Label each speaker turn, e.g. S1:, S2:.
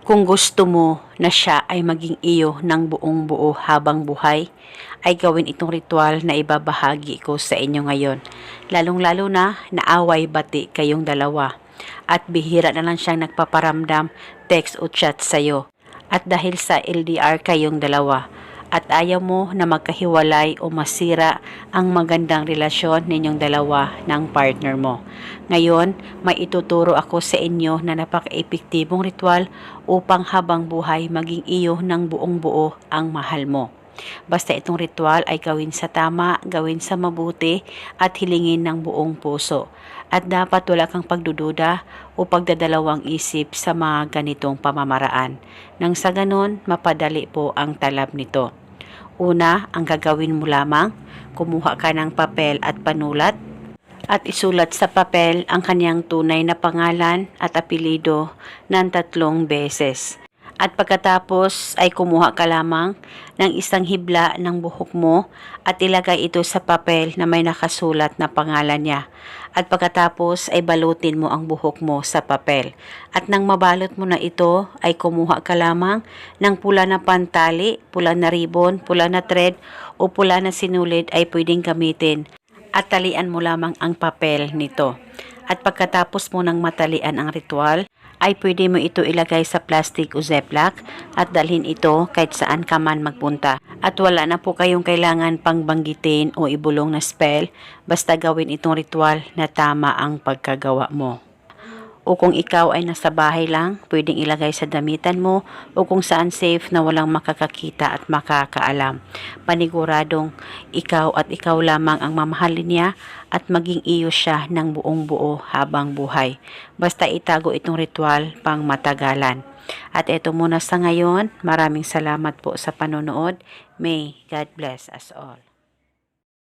S1: Kung gusto mo na siya ay maging iyo ng buong buo habang buhay, ay gawin itong ritual na ibabahagi ko sa inyo ngayon. Lalong-lalo na naaway bati kayong dalawa at bihira na lang siyang nagpaparamdam, text o chat sa'yo. At dahil sa LDR kayong dalawa, at ayaw mo na magkahiwalay o masira ang magandang relasyon ninyong dalawa ng partner mo. Ngayon, may ituturo ako sa inyo na napaka-epektibong ritual upang habang buhay maging iyo ng buong buo ang mahal mo. Basta itong ritual ay gawin sa tama, gawin sa mabuti at hilingin ng buong puso. At dapat wala kang pagdududa o pagdadalawang isip sa mga ganitong pamamaraan. Nang sa ganon, mapadali po ang talab nito. Una, ang gagawin mo lamang, kumuha ka ng papel at panulat at isulat sa papel ang kanyang tunay na pangalan at apelido ng 3 beses. At pagkatapos ay kumuha ka lamang ng isang hibla ng buhok mo at ilagay ito sa papel na may nakasulat na pangalan niya. At pagkatapos ay balutin mo ang buhok mo sa papel. At nang mabalot mo na ito ay kumuha ka lamang ng pula na pantali, pula na ribbon, pula na thread o pula na sinulid ay pwedeng gamitin. At talian mo lamang ang papel nito. At pagkatapos mo ng matalian ang ritual, ay pwede mo ito ilagay sa plastic o ziplock at dalhin ito kahit saan ka man magpunta. At wala na po kayong kailangan pang banggitin o ibulong na spell, basta gawin itong ritual na tama ang pagkagawa mo. O kung ikaw ay nasa bahay lang, pwedeng ilagay sa damitan mo o kung saan safe na walang makakakita at makakaalam. Paniguradong ikaw at ikaw lamang ang mamahalin niya at maging iyo siya ng buong buo habang buhay. Basta itago itong ritual pang matagalan. At eto muna sa ngayon, maraming salamat po sa panonood. May God bless us all.